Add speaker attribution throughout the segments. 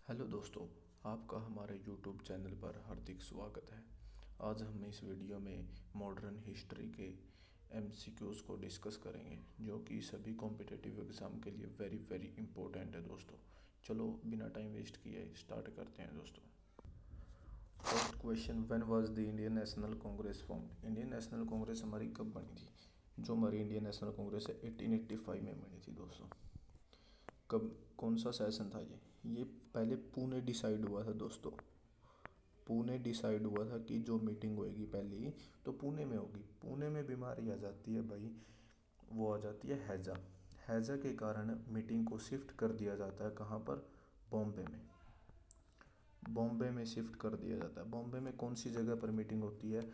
Speaker 1: Hello दोस्तों, आपका हमारे यूट्यूब चैनल पर हार्दिक स्वागत है। आज हम इस वीडियो में मॉडर्न हिस्ट्री के एमसीक्यूज़ को डिस्कस करेंगे, जो कि सभी कॉम्पिटिटिव एग्ज़ाम के लिए वेरी वेरी इंपॉर्टेंट है दोस्तों। चलो बिना टाइम वेस्ट किए स्टार्ट करते हैं दोस्तों। First question, when was the Indian national Congress formed? Indian national Congress हमारी कब बनी थी? जो हमारी इंडियन नेशनल कांग्रेस है 1885 में बनी थी दोस्तों। कब, कौन सा सेशन था ये पहले पुणे डिसाइड हुआ था दोस्तों। पुणे डिसाइड हुआ था कि जो मीटिंग होएगी पहली तो पुणे में होगी। पुणे में बीमारी आ जाती है भाई, वो आ जाती है हैजा। हैजा के कारण मीटिंग को शिफ्ट कर दिया जाता है। कहाँ पर? बॉम्बे में। बॉम्बे में शिफ्ट कर दिया जाता है। बॉम्बे में कौन सी जगह पर मीटिंग होती है?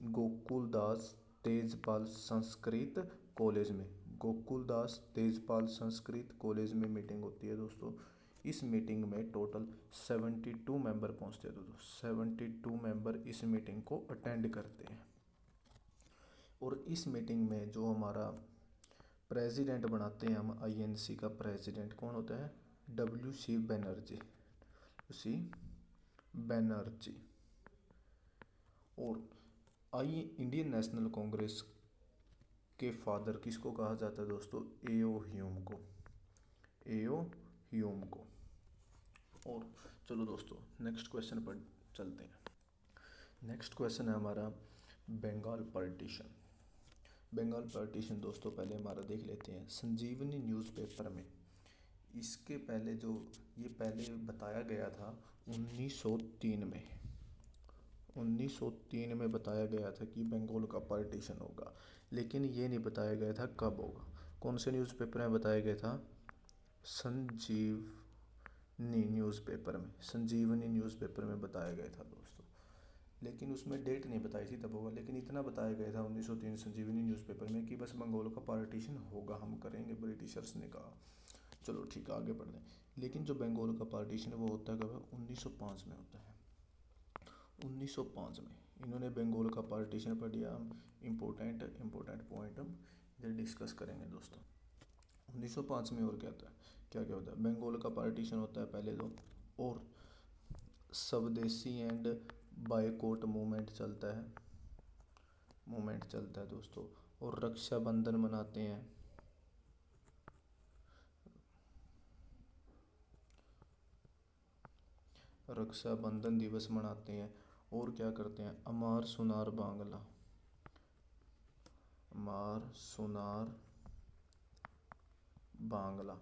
Speaker 1: गोकुलदास तेजपाल संस्कृत कॉलेज में। गोकुलदास तेजपाल संस्कृत कॉलेज में मीटिंग होती है दोस्तों। इस मीटिंग में टोटल 72 मेंबर पहुंचते हैं दोस्तों। 72 मेंबर इस मीटिंग को अटेंड करते हैं। और इस मीटिंग में जो हमारा प्रेसिडेंट बनाते हैं हम, आईएनसी का प्रेसिडेंट कौन होता है? W C Banerjee. और इंडियन नेशनल कांग्रेस के फादर किसको कहा जाता है दोस्तों? एओ ह्यूम को। एओ ह्यूम को। और चलो दोस्तों नेक्स्ट क्वेश्चन पर चलते हैं। नेक्स्ट क्वेश्चन है हमारा बंगाल पार्टीशन। बंगाल पार्टीशन दोस्तों पहले हमारा देख लेते हैं। संजीवनी न्यूज़पेपर में इसके पहले जो ये पहले बताया गया था 1903 में। 1903 में बताया गया था कि बंगाल का पार्टीशन होगा, लेकिन ये नहीं बताया गया था कब होगा। कौन से न्यूज़पेपर में बताया गया था? संजीवनी न्यूज़पेपर में। संजीवनी न्यूज़पेपर में बताया गया था दोस्तों, लेकिन उसमें डेट नहीं बताई थी तब होगा। लेकिन इतना बताया गया था 1903 संजीवनी न्यूज़पेपर में कि बस बंगाल का पार्टीशन होगा, हम करेंगे, ब्रिटिशर्स ने कहा। चलो ठीक है आगे बढ़ते हैं। लेकिन जो बंगाल का पार्टीशन है वो होता है कब है? 1905 में होता है। 1905 में इन्होंने बंगाल का पार्टीशन पढ़ लिया। हम इम्पोर्टेंट पॉइंट हम इधर डिस्कस करेंगे दोस्तों। 1905 में और क्या होता है, क्या क्या होता है? बंगाल का पार्टीशन होता है पहले तो, और स्वदेशी एंड बायकॉट मूवमेंट चलता है दोस्तों। और रक्षाबंधन मनाते हैं। रक्षाबंधन दिवस मनाते हैं। और क्या करते हैं? अमार सुनार बांग्ला। अमार सुनार बांग्ला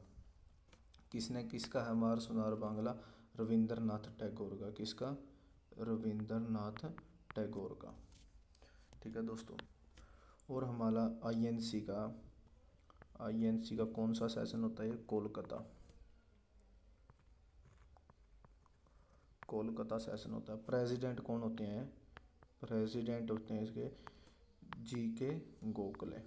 Speaker 1: किसका है अमार सुनार बांग्ला? रविंद्रनाथ टैगोर का। किसका? रविंद्रनाथ टैगोर का। ठीक है दोस्तों। और हमारा आईएनसी का कौन सा सेशन होता है? कोलकाता सेशन होता है। प्रेसिडेंट कौन होते हैं? प्रेसिडेंट होते हैं इसके जी के गोखले।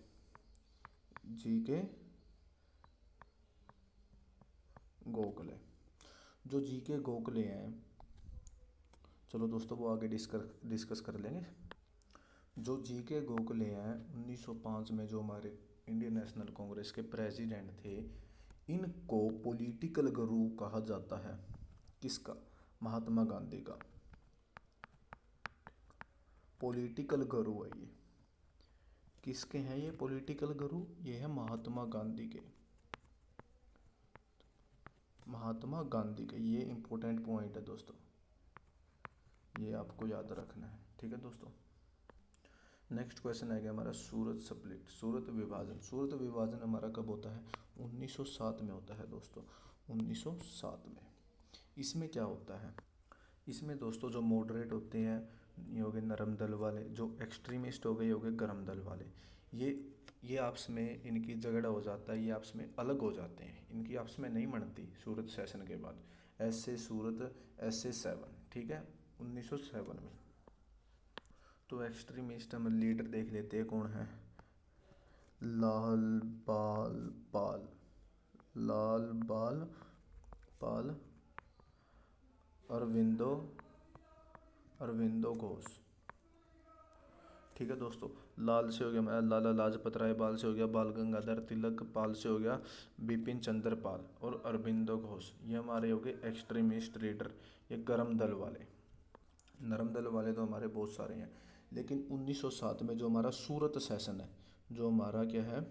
Speaker 1: जो जी के गोखले हैं, चलो दोस्तों वो आगे डिस्कस कर लेंगे। जो जी के गोखले हैं 1905 में जो हमारे इंडियन नेशनल कांग्रेस के प्रेसिडेंट थे, इनको पॉलिटिकल गुरु कहा जाता है। किसका? महात्मा गांधी का। पॉलिटिकल गुरु है ये। किसके हैं ये पॉलिटिकल गुरु? ये है महात्मा गांधी के। महात्मा गांधी के। ये इंपॉर्टेंट पॉइंट है दोस्तों, ये आपको याद रखना है। ठीक है दोस्तों। नेक्स्ट क्वेश्चन आएगा हमारा सूरत स्प्लिट, सूरत विभाजन। सूरत विभाजन हमारा कब होता है? 1907 में होता है दोस्तों। 1907 में। इसमें क्या होता है? इसमें दोस्तों जो मॉडरेट होते हैं ये हो गए नरम दल वाले, जो एक्सट्रीमिस्ट हो गए ये हो गए गरम दल वाले। ये आपस में इनकी झगड़ा हो जाता है, ये आपस में अलग हो जाते हैं, इनकी आपस में नहीं बनती सूरत सेशन के बाद। ऐसे सूरत ऐसे 7। ठीक है 1907 में। तो एक्सट्रीमिस्ट हम लीडर देख लेते हैं कौन है। लाल बाल पाल, लाल बाल पाल, अरविंदो घोष। ठीक है दोस्तों। लाल से हो गया हमारा लाला लाजपत राय, बाल से हो गया बाल गंगाधर तिलक, पाल से हो गया बिपिन चंद्र पाल, और अरबिंदो घोष। ये हमारे हो गए एक्सट्रीमिस्ट लीडर, ये गर्म दल वाले। नरम दल वाले तो हमारे बहुत सारे हैं, लेकिन 1907 में जो हमारा सूरत सेशन है, जो हमारा क्या है,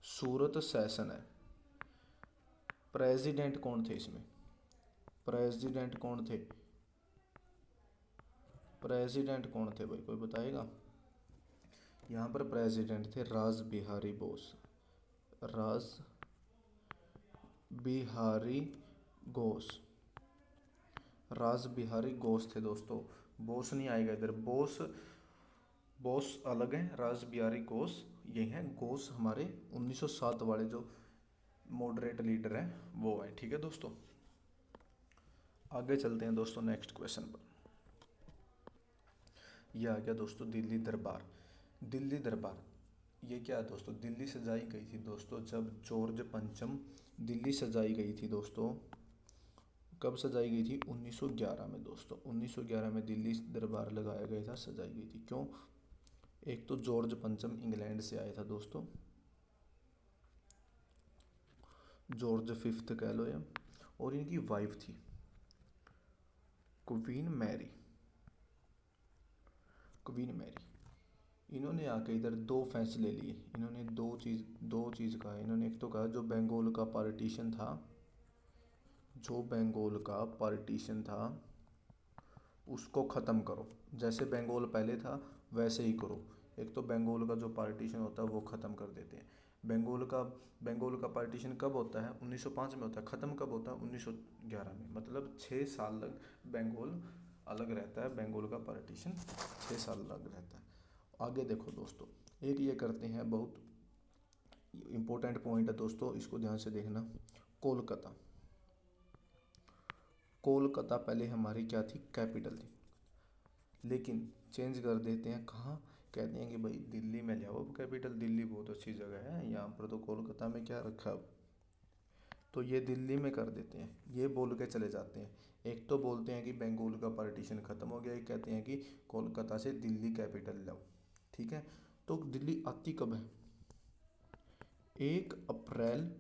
Speaker 1: सूरत सेशन है, प्रेसिडेंट कौन थे इसमें, प्रेसिडेंट कौन थे, प्रेसिडेंट कौन थे भाई, कोई बताएगा? यहाँ पर प्रेसिडेंट थे राज बिहारी बोस, राज बिहारी घोष, राज बिहारी घोष थे दोस्तों। बोस नहीं आएगा इधर, बोस बोस अलग हैं, राज बिहारी घोष ये हैं, घोष हमारे 1907 वाले जो मॉडरेट लीडर हैं वो हैं। ठीक है दोस्तों, आगे चलते हैं दोस्तों नेक्स्ट क्वेश्चन पर। ये आ गया दोस्तों दिल्ली दरबार। दिल्ली दरबार ये क्या है दोस्तों, दिल्ली सजाई गई थी दोस्तों जब जॉर्ज पंचम, दिल्ली सजाई गई थी दोस्तों, कब सजाई गई थी, 1911 में दोस्तों। 1911 में दिल्ली दरबार लगाया गया था, सजाई गई थी। क्यों? एक तो जॉर्ज पंचम इंग्लैंड से आया था दोस्तों, जॉर्ज फिफ्थ कह लो या, और इनकी वाइफ थी क्वीन मैरी, क्वीन मैरी। इन्होंने आके इधर दो फैसले लिए, इन्होंने दो चीज़ कहा। इन्होंने एक तो कहा जो बंगाल का पार्टीशन था, जो बंगाल का पार्टीशन था उसको ख़त्म करो, जैसे बंगाल पहले था वैसे ही करो। एक तो बंगाल का जो पार्टीशन होता है वो ख़त्म कर देते हैं। बंगाल का पार्टीशन कब होता है, 1905 में होता है। ख़त्म कब होता है, 1911 में। मतलब 6 साल तक बंगाल अलग रहता है, बंगाल का पार्टीशन 6 साल अलग रहता है। आगे देखो दोस्तों, एक ये करते हैं, बहुत इम्पोर्टेंट पॉइंट है दोस्तों, इसको ध्यान से देखना। कोलकाता, कोलकाता पहले हमारी क्या थी, कैपिटल थी, लेकिन चेंज कर देते हैं। कहाँ? कहते हैं कि भाई दिल्ली में ले आओ कैपिटल, दिल्ली बहुत अच्छी जगह है, यहाँ पर तो कोलकाता में क्या रखा अब, तो ये दिल्ली में कर देते हैं। ये बोल के चले जाते हैं, एक तो बोलते हैं कि बंगाल का पार्टीशन ख़त्म हो गया, एक कहते हैं कि कोलकाता से दिल्ली कैपिटल लाओ। ठीक है, तो दिल्ली आती कब है, 1 अप्रैल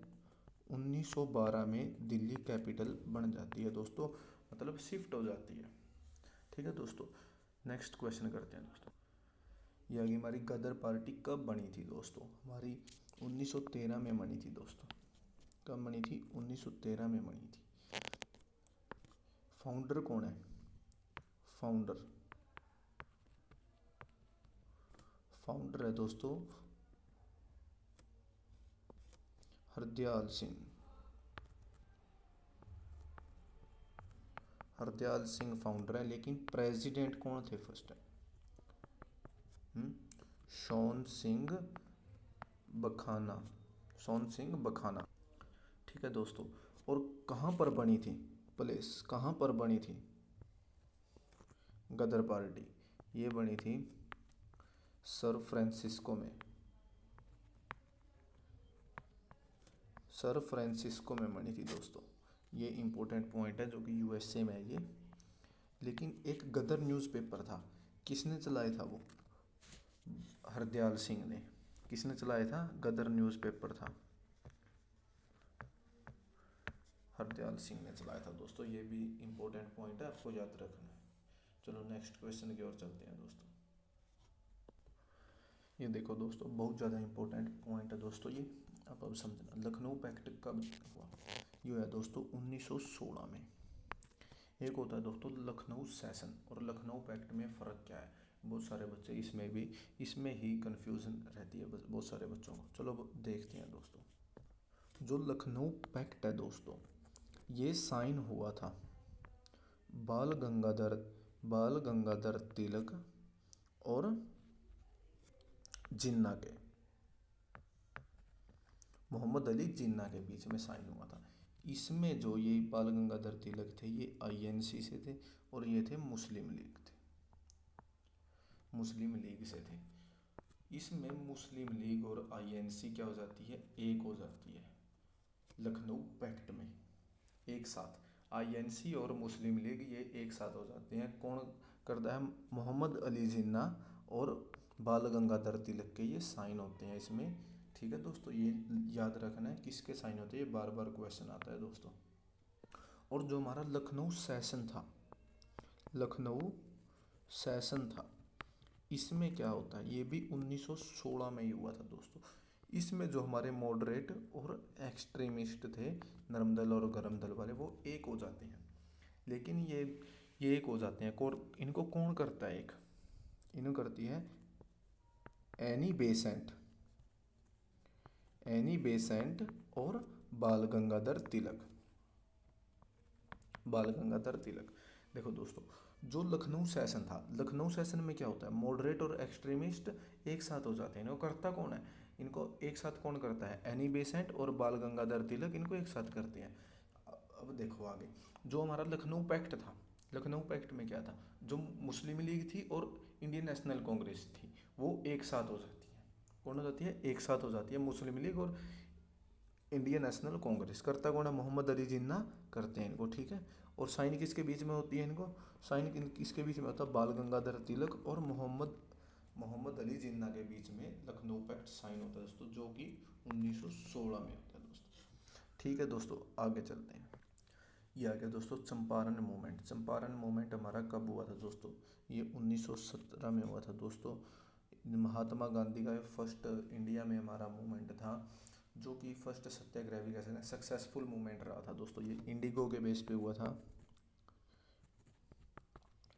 Speaker 1: 1912 में दिल्ली कैपिटल बन जाती है दोस्तों, मतलब शिफ्ट हो जाती है। ठीक है दोस्तों, नेक्स्ट क्वेश्चन करते हैं दोस्तों। ये आगे हमारी गदर पार्टी कब बनी थी दोस्तों, हमारी 1913 में बनी थी दोस्तों। कब बनी थी, 1913 में बनी थी। फाउंडर कौन है, फाउंडर, फाउंडर है दोस्तों हरदयाल सिंह, हरदयाल सिंह फाउंडर है। लेकिन प्रेसिडेंट कौन थे first time, shown Singh बखाना, shown Singh बखाना। ठीक है दोस्तों, और कहाँ पर बनी थी, प्लेस कहाँ पर बनी थी गदर पार्टी, ये बनी थी सर फ्रांसिस्को में, सर फ्रांसिस्को में बनी थी दोस्तों। ये इम्पोर्टेंट पॉइंट है जो कि यूएसए में है ये। लेकिन एक गदर न्यूज़पेपर था, किसने चलाया था वो, हरदयाल सिंह ने। किसने चलाया था, गदर न्यूज़पेपर था, हरदयाल सिंह ने चलाया था दोस्तों। ये भी इम्पोर्टेंट पॉइंट है, आपको याद रखना है। चलो नेक्स्ट क्वेश्चन की ओर चलते हैं दोस्तों। ये देखो दोस्तों, बहुत ज़्यादा इम्पोर्टेंट पॉइंट है दोस्तों ये, आप अब समझना। लखनऊ पैक्ट कब हुआ, ये है दोस्तों 1916 में। एक होता है दोस्तों लखनऊ सेशन, और लखनऊ पैक्ट में फ़र्क क्या है, बहुत सारे बच्चे इसमें ही कन्फ्यूज़न रहती है बहुत सारे बच्चों को। चलो देखते हैं दोस्तों। जो लखनऊ पैक्ट है दोस्तों, ये साइन हुआ था बाल गंगाधर तिलक और जिन्ना के, मोहम्मद अली जिन्ना के बीच में साइन हुआ था। इसमें जो ये बाल गंगाधर तिलक थे ये आईएनसी से थे, और ये थे मुस्लिम लीग थे, मुस्लिम लीग से थे। इसमें मुस्लिम लीग और आईएनसी क्या हो जाती है, एक हो जाती है लखनऊ पैक्ट में, एक साथ। आईएनसी और मुस्लिम लीग ये एक साथ हो जाते हैं। कौन करता है मोहम्मद अली जिन्ना और बाल गंगाधर तिलक के ये साइन होते हैं इसमें। ठीक है दोस्तों, ये याद रखना है किसके साइन होते हैं, ये बार बार क्वेश्चन आता है दोस्तों। और जो हमारा लखनऊ सेशन था, लखनऊ सेशन था, इसमें क्या होता है, ये भी 1916 में ही हुआ था दोस्तों। इसमें जो हमारे मॉडरेट और एक्सट्रीमिस्ट थे, नरम दल और गरम दल वाले, वो एक हो जाते हैं। लेकिन ये एक हो जाते हैं, इनको कौन करता है, एक इन्हों करती है एनी बेसेंट, एनी बेसेंट और बाल गंगाधर तिलक, बाल गंगाधर तिलक। देखो दोस्तों, जो लखनऊ सेशन था, लखनऊ सेशन में क्या होता है, मॉडरेट और एक्सट्रीमिस्ट एक साथ हो जाते हैं। इनको करता कौन है, इनको एक साथ कौन करता है, एनी बेसेंट और बाल गंगाधर तिलक, इनको एक साथ करते हैं। अब देखो आगे, जो हमारा लखनऊ पैक्ट था, लखनऊ पैक्ट में क्या था, जो मुस्लिम लीग थी और इंडियन नेशनल कांग्रेस थी, वो एक साथ हो जाती है। कौन हो जाती है, एक साथ हो जाती है, मुस्लिम लीग और इंडियन नेशनल कांग्रेस। करता कौन है, मोहम्मद अली जिन्ना करते हैं इनको। ठीक है, और साइन किसके बीच में होती है, इनको साइन किसके बीच में होता है, बाल गंगाधर तिलक और मोहम्मद अली जिन्ना के बीच में लखनऊ पैक्ट साइन होता है दोस्तों, जो कि 1916 में होता है दोस्तों। ठीक है दोस्तों, आगे चलते हैं। ये आ गया दोस्तों चंपारण मूवमेंट। चंपारण मूवमेंट हमारा कब हुआ था दोस्तों, ये 1917 में हुआ था दोस्तों। महात्मा गांधी का फर्स्ट इंडिया में हमारा मूवमेंट था, जो कि फर्स्ट सत्याग्रह भी कह सकते हैं, सक्सेसफुल मूवमेंट रहा था दोस्तों। ये इंडिगो के बेस पे हुआ था।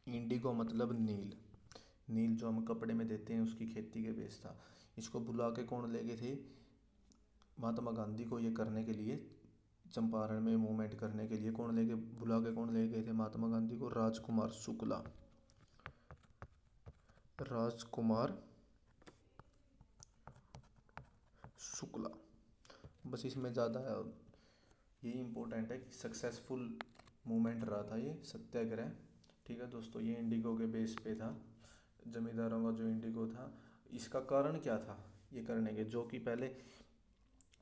Speaker 1: इंडिगो मतलब नील, नील जो हम कपड़े में देते हैं उसकी खेती के बेस था। इसको बुला के कौन ले गए थे, महात्मा गांधी को ये करने के लिए, चंपारण में मूवमेंट करने के लिए बुला के कौन ले गए थे महात्मा गांधी को, राजकुमार शुक्ला, राजकुमार शुक्ला। बस इसमें ज़्यादा यही इम्पोर्टेंट है कि सक्सेसफुल मूवमेंट रहा था ये सत्याग्रह। ठीक है दोस्तों, ये इंडिगो के बेस पे था, जमींदारों का जो इंडिगो था। इसका कारण क्या था ये करने के, जो कि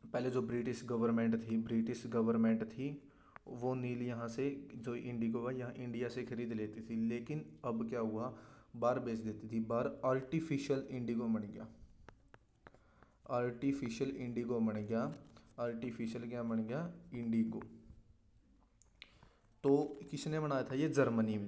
Speaker 1: पहले जो ब्रिटिश गवर्नमेंट थी वो नील यहाँ से, जो इंडिगो है यहाँ इंडिया से खरीद लेती थी। लेकिन अब क्या हुआ, बाहर बेच देती थी, बाहर आर्टिफिशियल इंडिगो बन गया, आर्टिफिशियल इंडिगो बन गया, आर्टिफिशियल क्या बन गया, इंडिगो। तो किसने बनाया था ये, जर्मनी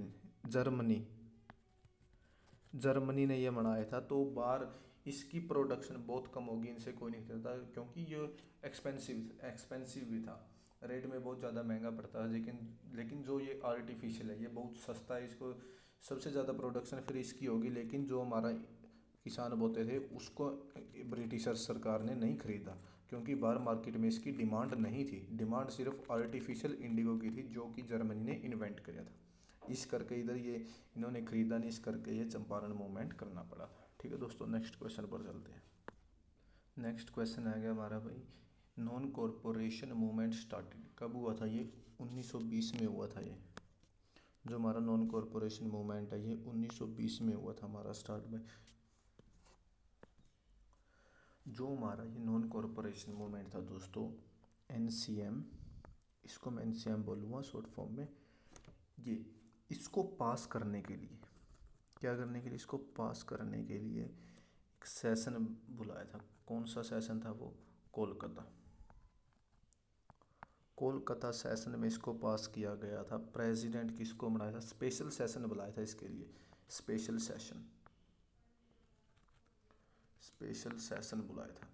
Speaker 1: ने ये बनाया था। तो बाहर इसकी प्रोडक्शन बहुत कम होगी, इनसे कोई नहीं खरीदता, क्योंकि ये एक्सपेंसिव भी था, रेट में बहुत ज़्यादा महंगा पड़ता है। लेकिन जो ये आर्टिफिशियल है ये बहुत सस्ता है, इसको सबसे ज़्यादा प्रोडक्शन फिर इसकी होगी। लेकिन जो हमारा किसान बोते थे उसको ब्रिटिशर सरकार ने नहीं खरीदा, क्योंकि बाहर मार्केट में इसकी डिमांड नहीं थी। डिमांड सिर्फ आर्टिफिशियल इंडिगो की थी, जो कि जर्मनी ने इन्वेंट किया था। इस करके इधर ये इन्होंने खरीदा नहीं, इस करके ये चंपारण मूवमेंट करना पड़ा था। ठीक है दोस्तों, नेक्स्ट क्वेश्चन पर चलते हैं। नेक्स्ट क्वेश्चन आ गया हमारा भाई, नॉन कॉरपोरेशन मूवमेंट स्टार्टेड कब हुआ था, ये 1920 में हुआ था। ये जो हमारा नॉन कॉरपोरेशन मूवमेंट है ये 1920 में हुआ था हमारा स्टार्ट में। जो हमारा ये नॉन कॉरपोरेशन मूवमेंट था दोस्तों, NCM, इसको मैं NCM बोलूँगा शॉर्ट फॉर्म में। ये इसको पास करने के लिए, क्या करने के लिए, इसको पास करने के लिए एक सेशन बुलाया था। कौन सा सेशन था वो, कोलकाता सेशन में इसको पास किया गया था। प्रेसिडेंट किसको बनाया था, स्पेशल सेशन बुलाया था इसके लिए, स्पेशल सेशन बुलाया था।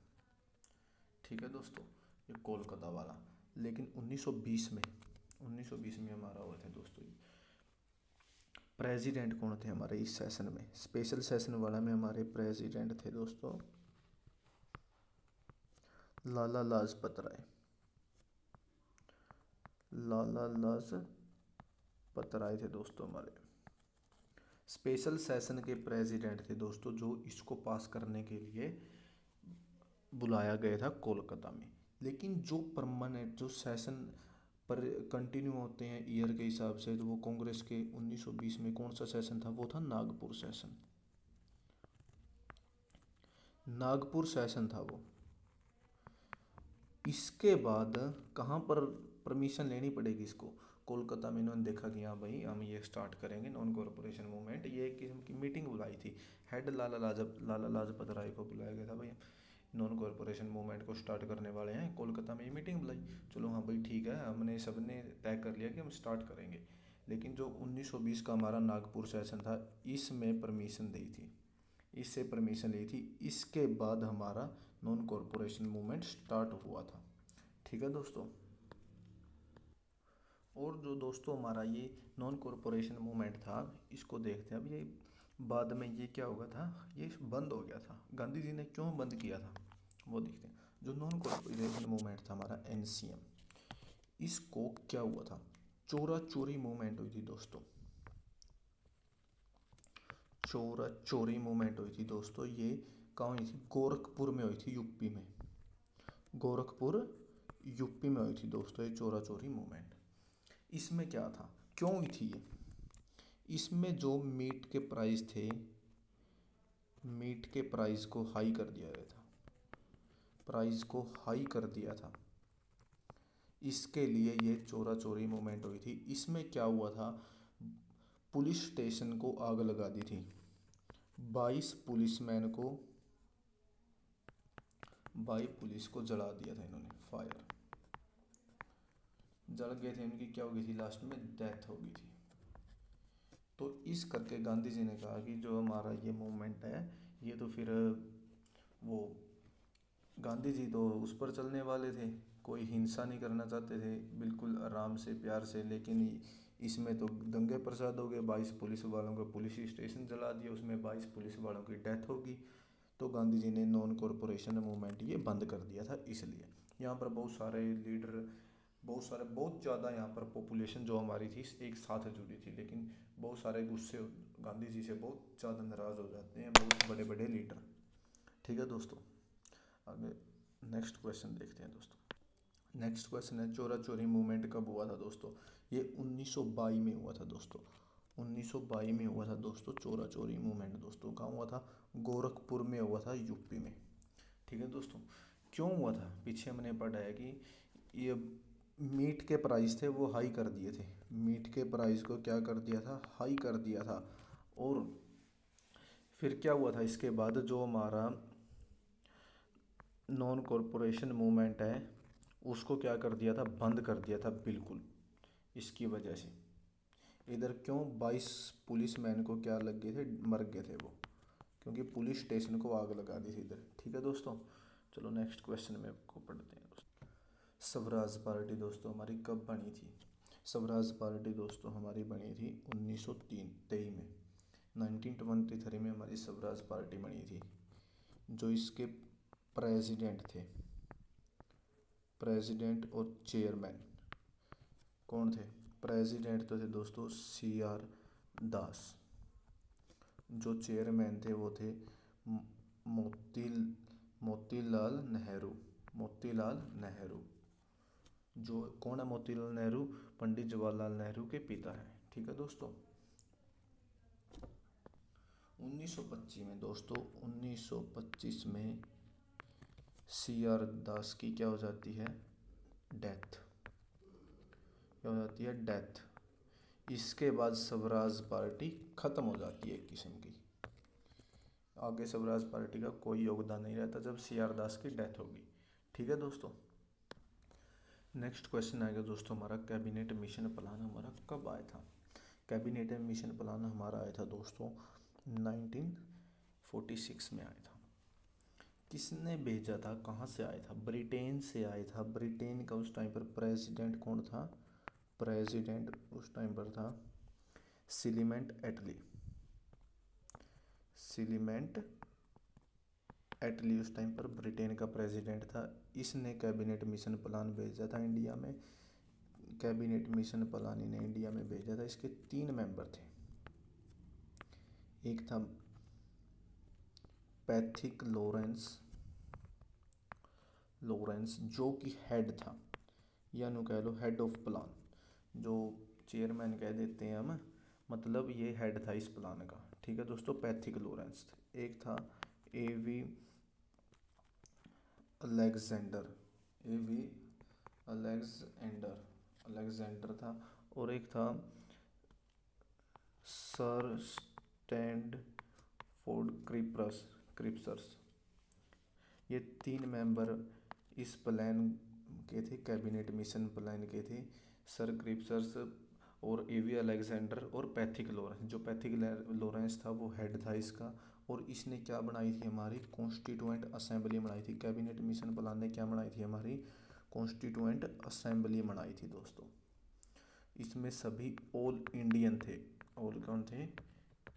Speaker 1: ठीक है दोस्तों, ये कोलकाता वाला। लेकिन 1920 में हमारा हुआ था दोस्तों। ये प्रेसिडेंट कौन थे हमारे इस सेशन में, स्पेशल सेशन वाला में हमारे प्रेसिडेंट थे दोस्तों लाला लाजपत राय थे दोस्तों हमारे। स्पेशल सेशन के प्रेसिडेंट थे दोस्तों, जो इसको पास करने के लिए बुलाया गया था कोलकाता में। लेकिन जो परमानेंट जो सेशन पर कंटिन्यू होते हैं ईयर के हिसाब से, तो वो कांग्रेस के 1920 में कौन सा सेशन था, वो था नागपुर सेशन था वो। इसके बाद कहाँ पर परमिशन लेनी पड़ेगी इसको। कोलकाता में इन्होंने देखा कि हाँ भाई हम ये स्टार्ट करेंगे नॉन कॉरपोरेशन मूवमेंट, ये एक किस्म की मीटिंग बुलाई थी। हेड लाला लाजपत राय को बुलाया गया था भाई, नॉन कॉरपोरेशन मूवमेंट को स्टार्ट करने वाले हैं, कोलकाता में ये मीटिंग बुलाई। चलो हाँ भाई ठीक है, हमने सबने तय कर लिया कि हम स्टार्ट करेंगे। लेकिन जो 1920 का हमारा नागपुर सेशन था, इसमें परमिशन दी थी, इससे परमिशन ली थी। इसके बाद हमारा नॉन कॉरपोरेशन मूवमेंट स्टार्ट हुआ था। ठीक है दोस्तों। और जो दोस्तों हमारा ये नॉन कॉरपोरेशन मूवमेंट था, इसको देखते हैं। अब ये बाद में ये क्या हुआ था, ये बंद हो गया था। गांधी जी ने क्यों बंद किया था वो देखते हैं। जो नॉन कॉरपोरेशन मूवमेंट था हमारा एनसीएम, इसको क्या हुआ था, चोरा चोरी मूवमेंट हुई थी दोस्तों। चोरा चोरी मूवमेंट हुई थी दोस्तों। ये कहाँ हुई थी, गोरखपुर में हुई थी, यूपी में। गोरखपुर यूपी में हुई थी दोस्तों ये चोरा चोरी मूवमेंट। इसमें क्या था, क्यों हुई थी ये, इसमें जो मीट के प्राइस थे, मीट के प्राइस को हाई कर दिया गया था, प्राइस को हाई कर दिया था। इसके लिए ये चोरा चोरी मूवमेंट हुई थी। इसमें क्या हुआ था, पुलिस स्टेशन को आग लगा दी थी। 22 पुलिसमैन को, 22 पुलिस को जला दिया था इन्होंने, फायर जल गए थे। इनकी क्या हो गई थी, लास्ट में डेथ हो गई थी। तो इस करके गांधी जी ने कहा कि जो हमारा ये मूवमेंट है, ये तो फिर वो गांधी जी तो उस पर चलने वाले थे, कोई हिंसा नहीं करना चाहते थे, बिल्कुल आराम से प्यार से। लेकिन इसमें तो दंगे प्रसाद हो गए, 22 पुलिस वालों का पुलिस स्टेशन जला दिया, उसमें 22 पुलिस वालों की डेथ होगी। तो गांधी जी ने नॉन कॉरपोरेशन मूवमेंट ये बंद कर दिया था। इसलिए यहाँ पर बहुत सारे लीडर, बहुत ज़्यादा यहाँ पर पॉपुलेशन जो हमारी थी एक साथ जुड़ी थी। लेकिन बहुत सारे गुस्से गांधी जी से बहुत ज़्यादा नाराज़ हो जाते हैं बहुत बड़े बड़े लीडर। ठीक है दोस्तों, आगे नेक्स्ट क्वेश्चन देखते हैं दोस्तों। नेक्स्ट क्वेश्चन है, चोरा चोरी मूवमेंट कब हुआ था दोस्तों। ये 1922 में हुआ था दोस्तों। 1922 में हुआ था दोस्तों चोरा चोरी मूवमेंट। दोस्तों कहाँ हुआ था, गोरखपुर में हुआ था, यूपी में। ठीक है दोस्तों। क्यों हुआ था, पीछे हमने पढ़ा है कि ये मीट के प्राइस थे वो हाई कर दिए थे, मीट के प्राइस को क्या कर दिया था, हाई कर दिया था। और फिर क्या हुआ था, इसके बाद जो हमारा नॉन कॉरपोरेशन मूवमेंट है उसको क्या कर दिया था, बंद कर दिया था बिल्कुल। इसकी वजह से इधर क्यों 22 पुलिसमैन को क्या लग गए थे, मर गए थे वो, क्योंकि पुलिस स्टेशन को आग लगा दी थी इधर। ठीक है दोस्तों, चलो नेक्स्ट क्वेश्चन में आपको पढ़ते हैं दोस्तों। स्वराज पार्टी दोस्तों हमारी कब बनी थी। स्वराज पार्टी दोस्तों हमारी बनी थी 1923 में, 1923 में हमारी स्वराज पार्टी बनी थी। जो इसके प्रेसिडेंट थे, प्रेसिडेंट और चेयरमैन कौन थे, प्रेसिडेंट तो थे दोस्तों CR दास। जो चेयरमैन थे वो थे मोती मोतीलाल नेहरू, मोतीलाल नेहरू। जो कौन है मोतीलाल नेहरू, पंडित जवाहरलाल नेहरू के पिता हैं। ठीक है दोस्तों। 1925 में दोस्तों, 1925 में CR दास की क्या हो जाती है, डेथ, क्या हो जाती है, डेथ। इसके बाद स्वराज पार्टी खत्म हो जाती है एक किस्म की, आगे स्वराज पार्टी का कोई योगदान नहीं रहता जब CR दास की डेथ होगी। ठीक है दोस्तों। नेक्स्ट क्वेश्चन आएगा दोस्तों हमारा, कैबिनेट मिशन प्लान हमारा कब आया था। कैबिनेट मिशन प्लान हमारा आया था दोस्तों 1946 में आया था। किसने भेजा था, कहाँ से आया था, ब्रिटेन से आया था। ब्रिटेन का उस टाइम पर प्रेसिडेंट कौन था, प्रेसिडेंट उस टाइम पर था सिलीमेंट एटली। सिलीमेंट एटली उस टाइम पर ब्रिटेन का प्रेसिडेंट था। इसने कैबिनेट मिशन प्लान भेजा था इंडिया में। कैबिनेट मिशन प्लान इन्हें इंडिया में भेजा था। इसके 3 मेंबर थे। एक था पैथिक लॉरेंस, जो कि हेड था, या नु कह लो हेड ऑफ प्लान, जो चेयरमैन कह देते हैं हम, मतलब ये हेड था इस प्लान का। ठीक है दोस्तों, पैथिक लॉरेंस। एक था AV Alexander, AV Alexander, Alexander था, और एक था सर स्टैंडफोर्ड क्रिप्सर्स। ये 3 मेंबर इस प्लान के थे, कैबिनेट मिशन प्लान के थे। सर क्रिप्सर्स और एवी अलेक्जेंडर और पैथिक लॉरेंस। जो पैथिक लॉरेंस था वो हेड था इसका, और इसने क्या बनाई थी, हमारी कॉन्स्टिट्यूएंट असेंबली बनाई थी। कैबिनेट मिशन प्लान ने क्या बनाई थी, हमारी कॉन्स्टिट्यूएंट असेंबली बनाई थी दोस्तों। इसमें सभी ऑल इंडियन थे। ऑल कौन थे,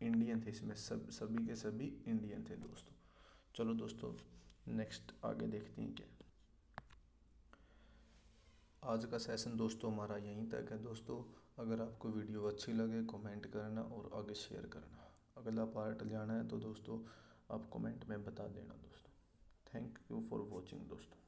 Speaker 1: इंडियन थे इसमें, सभी के सभी इंडियन थे दोस्तों। चलो दोस्तों नेक्स्ट आगे देखते हैं क्या। आज का सेशन दोस्तों हमारा यहीं तक है दोस्तों। अगर आपको वीडियो अच्छी लगे कमेंट करना और आगे शेयर करना। अगला पार्ट जाना है तो दोस्तों आप कमेंट में बता देना दोस्तों। थैंक यू फॉर वॉचिंग दोस्तों।